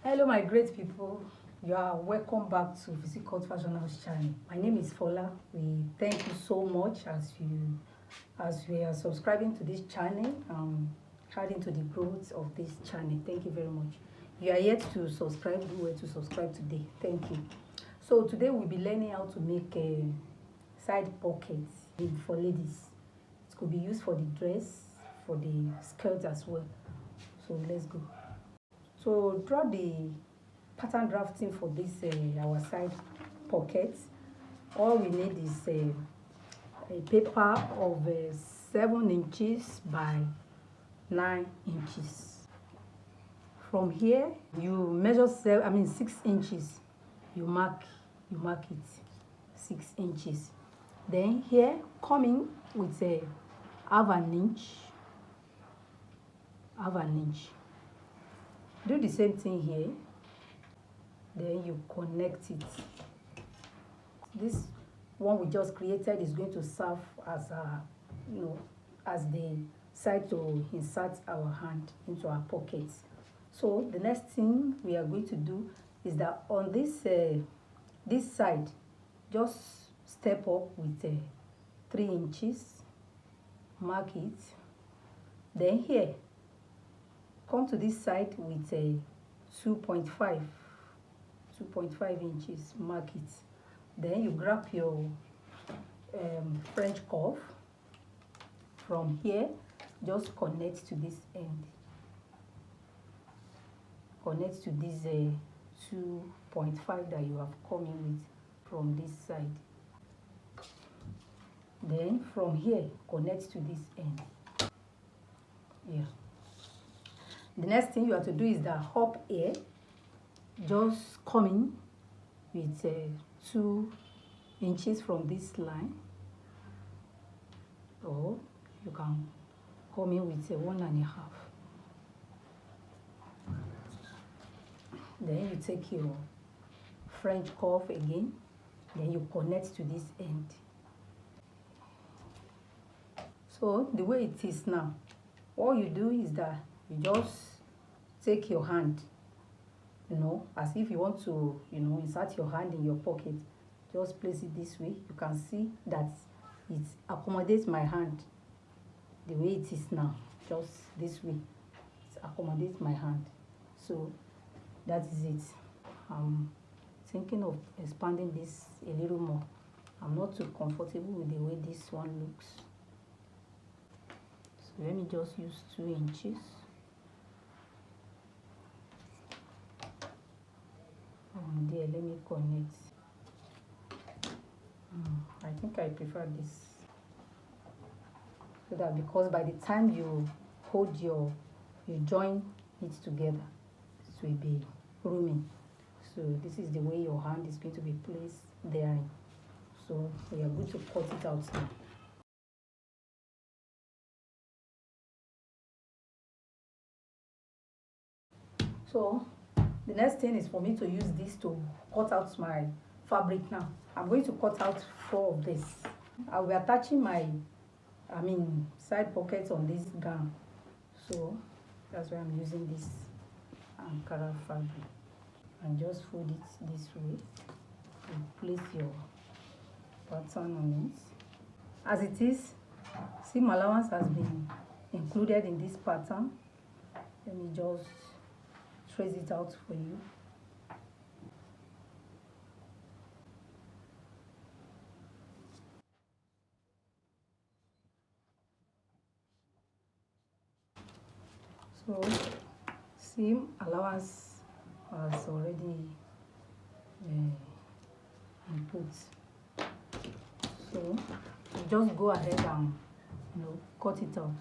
Hello my great people, you are welcome back to Physique Fashion House channel. My name is Fola. We thank you so much as we are subscribing to this channel, adding to the growth of this channel. Thank you very much. If you are yet to subscribe, do well to subscribe today. Thank you. So today we'll be learning how to make a side pockets for ladies. It could be used for the dress, for the skirt as well. So let's go. So draw the pattern drafting for this our side pockets. All we need is a paper of 7 inches by 9 inches. From here you measure 6 inches. You mark it 6 inches. Then here coming with a half an inch. Do the same thing here. Then you connect it. This one we just created is going to serve as as the side to insert our hand into our pockets. So the next thing we are going to do is that on this side, just step up with 3 inches, mark it. Then here, come to this side with a 2.5 inches, mark it. Then you grab your French curve. From here, just connect to this end. Connect to this 2.5 that you have come in with from this side. Then from here, connect to this end. Yeah. The next thing you have to do is that up here, just coming with 2 inches from this line, or you can come in with 1.5. Then you take your French curve again, then you connect to this end. So the way it is now, all you do is that you just take your hand, as if you want to, insert your hand in your pocket. Just place it this way. You can see that it accommodates my hand the way it is now. Just this way, it accommodates my hand. So that is it. I'm thinking of expanding this a little more. I'm not too comfortable with the way this one looks. So let me just use 2 inches. There, let me connect. I think I prefer this, so that because by the time you hold you join it together, it will be roomy. So this is the way your hand is going to be placed there. So we are going to cut it out now. So the next thing is for me to use this to cut out my fabric now. I'm going to cut out 4 of this. I'll be attaching my side pockets on this gown. So that's why I'm using this Ankara fabric. And just fold it this way. And place your pattern on it. As it is, seam allowance has been included in this pattern. Let me just trace it out for you. So seam allowance has already input. So you just go ahead and cut it out.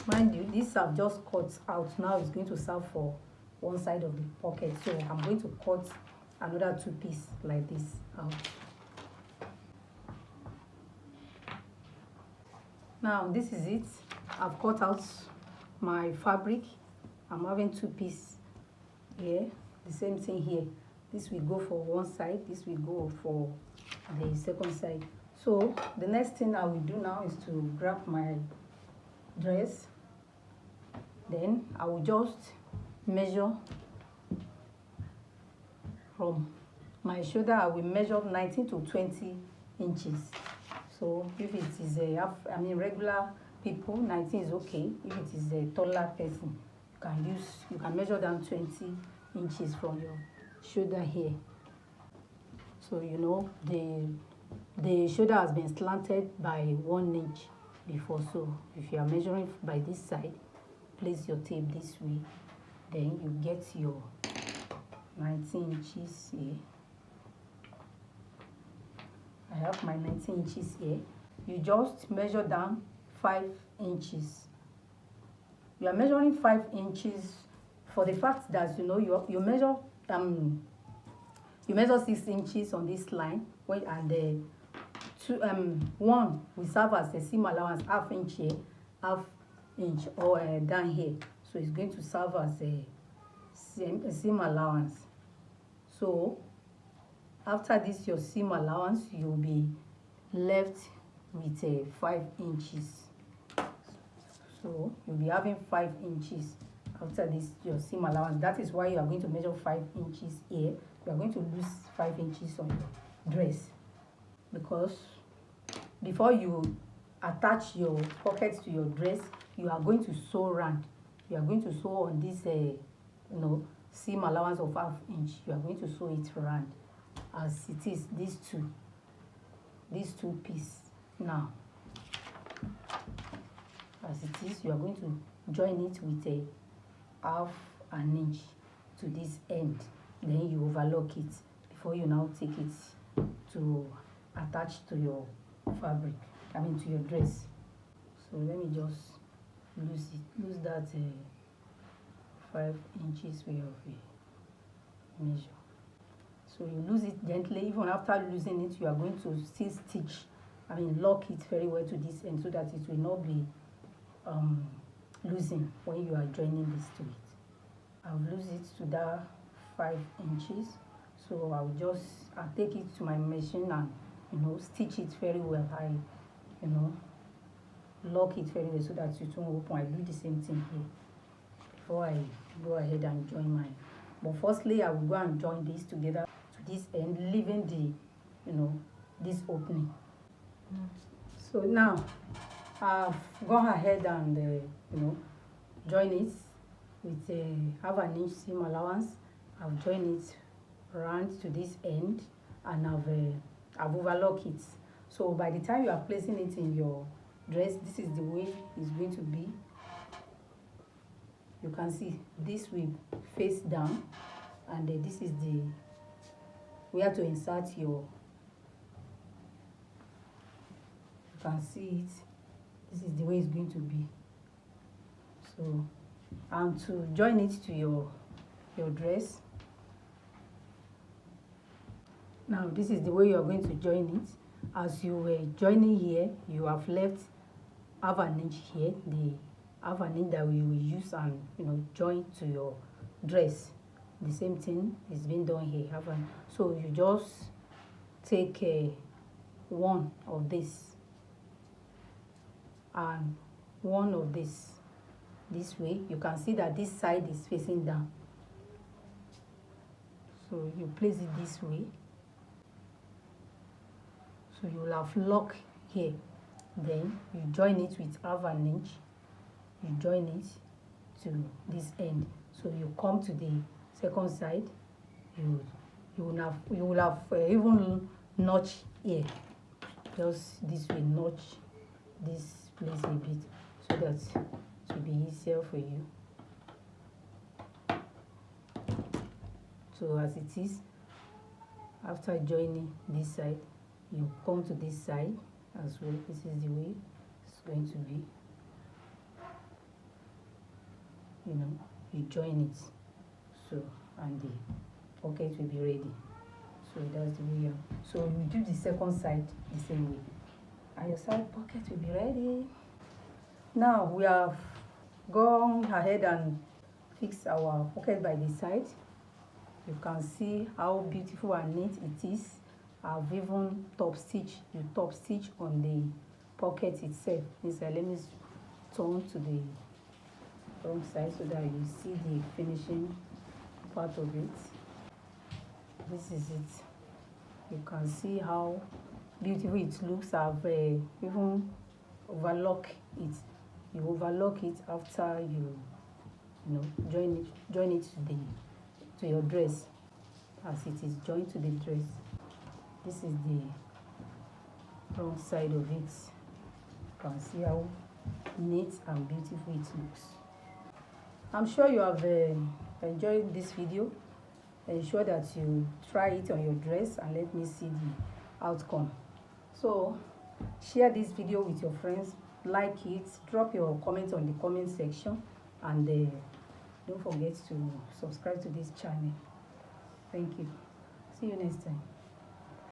Mind you, this I've just cut out. Now it's going to serve for one side of the pocket. So I'm going to cut another 2 pieces like this out. Now this is it. I've cut out my fabric. I'm having 2 pieces here. The same thing here. This will go for one side. This will go for the second side. So the next thing I will do now is to grab my dress. Then I will just measure from my shoulder. I will measure 19 to 20 inches. So if it is a regular people, 19 is okay. If it is a taller person, you can measure down 20 inches from your shoulder here. So you know the shoulder has been slanted by 1 inch before. So if you are measuring by this side, place your tape this way, then you get your 19 inches here. I have my 19 inches here. You just measure down 5 inches. You are measuring 5 inches for the fact that you know you measure 6 inches on this line, and the one will serve as a seam allowance, half inch here, half inch or down here. So it's going to serve as a seam allowance. So after this your seam allowance, you'll be left with 5 inches. So you'll be having 5 inches after this your seam allowance. That is why you are going to measure 5 inches here. You are going to lose 5 inches on your dress, because before you attach your pockets to your dress, you are going to sew round. You are going to sew on this seam allowance of half inch. You are going to sew it round as it is, these two pieces. Now as it is, you are going to join it with a half an inch to this end. Then you overlock it before you now take it to attach to your fabric, to your dress. So let me just lose that 5 inches way of a measure. So you lose it gently. Even after losing it, you are going to still stitch, lock it very well to this end, so that it will not be losing when you are joining this to it. I'll lose it to that 5 inches. So I'll take it to my machine and stitch it very well. I lock it very well so that it won't open. I do the same thing here before I go ahead and join mine. But firstly, I will go and join this together to this end, leaving this opening. So now I've gone ahead and join it with half an inch seam allowance. I've joined it round to this end, and I've overlocked it. So by the time you are placing it in your dress, this is the way it's going to be. You can see this will face down, and this is the where to insert your. You can see it. This is the way it's going to be. So, and to join it to your dress. Now this is the way you are going to join it. As you were joining here, you have left half an inch here, the half an inch that we will use and join to your dress. The same thing is being done here. So you just take one of this and one of this way. You can see that this side is facing down. So you place it this way. So you will have lock here. Then you join it with half an inch. You join it to this end. So you come to the second side. You will have even notch here. Just this way, notch this place a bit, so that it will be easier for you. So as it is, after joining this side, you come to this side as well. This is the way it's going to be. You join it, so, and the pocket will be ready. So that's the way so you do the second side the same way, and your side pocket will be ready. Now we have gone ahead and fixed our pocket by the side. You can see how beautiful and neat it is. I've even top stitch on the pocket itself. Inside, let me turn to the wrong side so that you see the finishing part of it. This is it. You can see how beautiful it looks. I've even overlock it. You overlock it after you join it to your dress, as it is joined to the dress. This is the front side of it. You can see how neat and beautiful it looks. I'm sure you have enjoyed this video. Ensure that you try it on your dress and let me see the outcome. So share this video with your friends, like it, drop your comment on the comment section, and don't forget to subscribe to this channel. Thank you. See you next time.